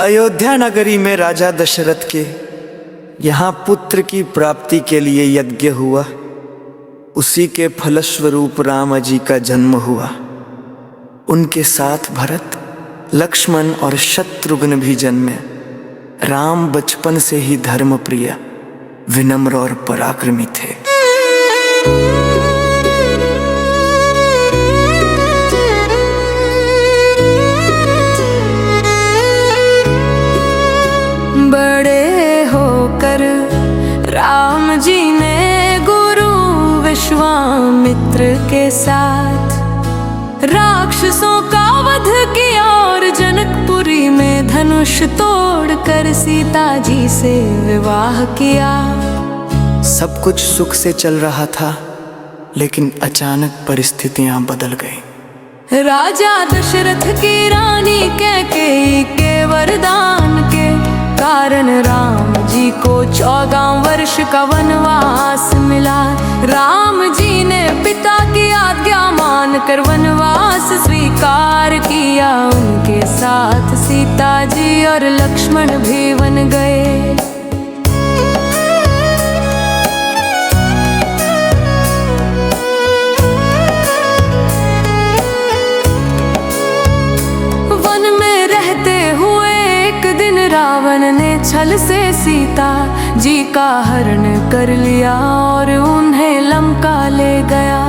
अयोध्या नगरी में राजा दशरथ के यहाँ पुत्र की प्राप्ति के लिए यज्ञ हुआ। उसी के फलस्वरूप राम जी का जन्म हुआ। उनके साथ भरत, लक्ष्मण और शत्रुघ्न भी जन्मे। राम बचपन से ही धर्मप्रिय, विनम्र और पराक्रमी थे। बड़े होकर राम जी ने गुरु विश्वामित्र के साथ राक्षसों का वध किया और जनकपुरी में धनुष तोड़कर सीता जी से विवाह किया। सब कुछ सुख से चल रहा था, लेकिन अचानक परिस्थितियां बदल गईं। राजा दशरथ की रानी कैकेयी के वरदान के कारण राम जी को 14 वर्ष का वनवास मिला। राम जी ने पिता की आज्ञा मानकर वनवास स्वीकार किया। उनके साथ सीता जी और लक्ष्मण भी वन गए। वन में रहते हुए एक दिन रावण ने छल से सीता जी का हरण कर लिया और उन्हें लंका ले गया।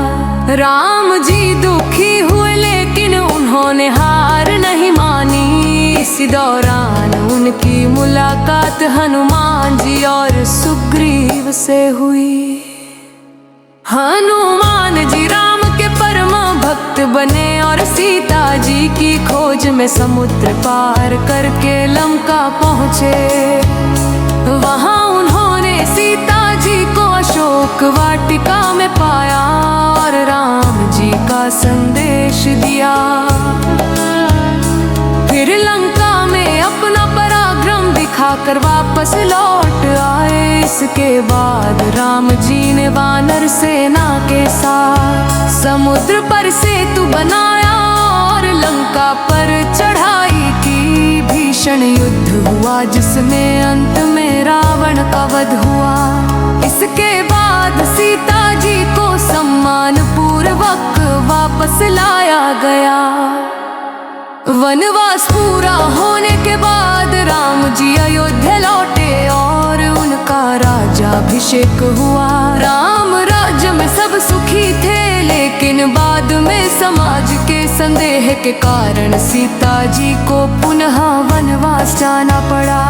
राम जी दुखी हुए, लेकिन उन्होंने हार नहीं मानी। इसी दौरान उनकी मुलाकात हनुमान जी और सुग्रीव से हुई। हनुमान जी राम के परम भक्त बने और सीता जी की खोज में समुद्र पार करके लंका पहुँचे। वहाँ उन्होंने सीता जी को अशोक वाटिका में पाया और राम जी का संदेश दिया। फिर लंका में अपना पराक्रम दिखाकर वापस लौट आए। इसके बाद राम जी ने वानर सेना के साथ समुद्र पर सेतु बनाया और लंका पर चढ़ाई की। भीषण युद्ध हुआ जिसमें अंत में रावण का वध हुआ। इसके बाद सीता जी को सम्मान पूर्वक वापस लाया गया। वनवास पूरा होने के बाद राम जी अयोध्या लौटे और उनका राज्याभिषेक हुआ। राम राज्य में सब सुखी थे, लेकिन बाद में समाज के संदेह के कारण सीता जी को पुनः वनवास जाना पड़ा।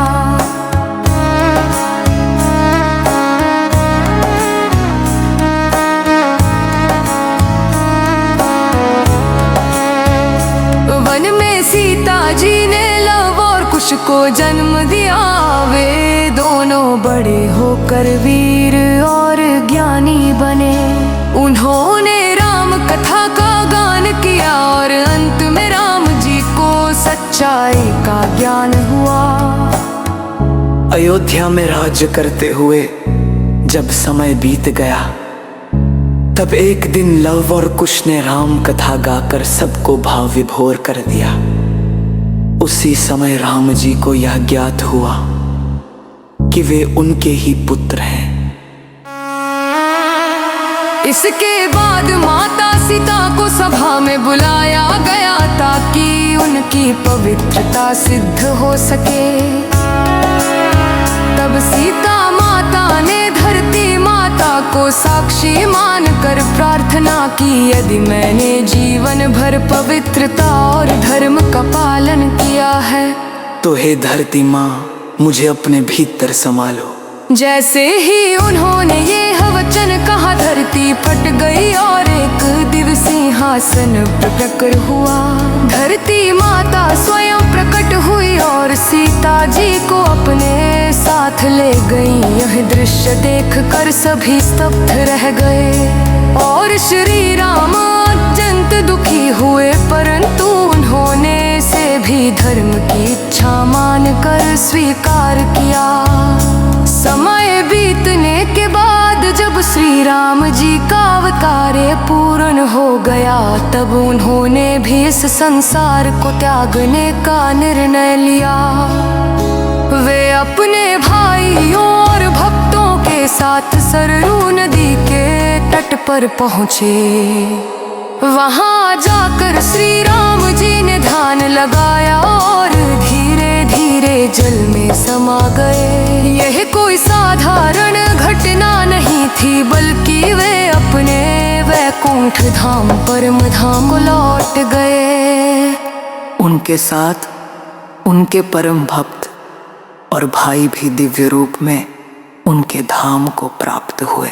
वन में सीता जी ने लव और कुश को जन्म दिया। वे दोनों बड़े होकर वीर और ज्ञानी बने। उन्होंने राम कथा का गान किया और अंत में राम जी को सच्चाई का ज्ञान हुआ। अयोध्या में राज्य करते हुए जब समय बीत गया, तब एक दिन लव और कुश ने राम कथा गाकर सबको भाव विभोर कर दिया। उसी समय राम जी को यह ज्ञात हुआ कि वे उनके ही पुत्र हैं। इसके बाद माता सीता को सभा में बुलाया गया ताकि उनकी पवित्रता सिद्ध हो सके। तब सीता माता ने धरती माता को साक्षी मानकर प्रार्थना की, यदि मैंने जीवन भर पवित्रता और धर्म का पालन किया है तो हे धरती माँ, मुझे अपने भीतर संभालो। जैसे ही उन्होंने ये वचन कहा, धरती फट गई और एक दिव्य सिंहासन प्रकट हुआ। धरती माता स्वयं प्रकट हुई और सीता जी को अपने साथ ले गई। यह दृश्य देखकर सभी स्तब्ध रह गए और श्री राम अत्यंत दुखी हुए, परंतु उन्होंने से भी धर्म की इच्छा मानकर स्वीकार किया। समय बीतने के बाद जब श्री राम जी का कार्य पूर्ण हो गया, तब उन्होंने भी इस संसार को त्यागने का निर्णय लिया। वे अपने भाइयों और भक्तों के साथ सरयू नदी के तट पर पहुँचे। वहाँ जाकर श्री राम जी ने ध्यान लगाया और धीरे धीरे जल में समा गए। यह कोई साधारण घटना नहीं थी, बल्कि वे अपने वैकुंठ धाम परम धाम को लौट गए। उनके साथ उनके परम भक्त और भाई भी दिव्य रूप में उनके धाम को प्राप्त हुए।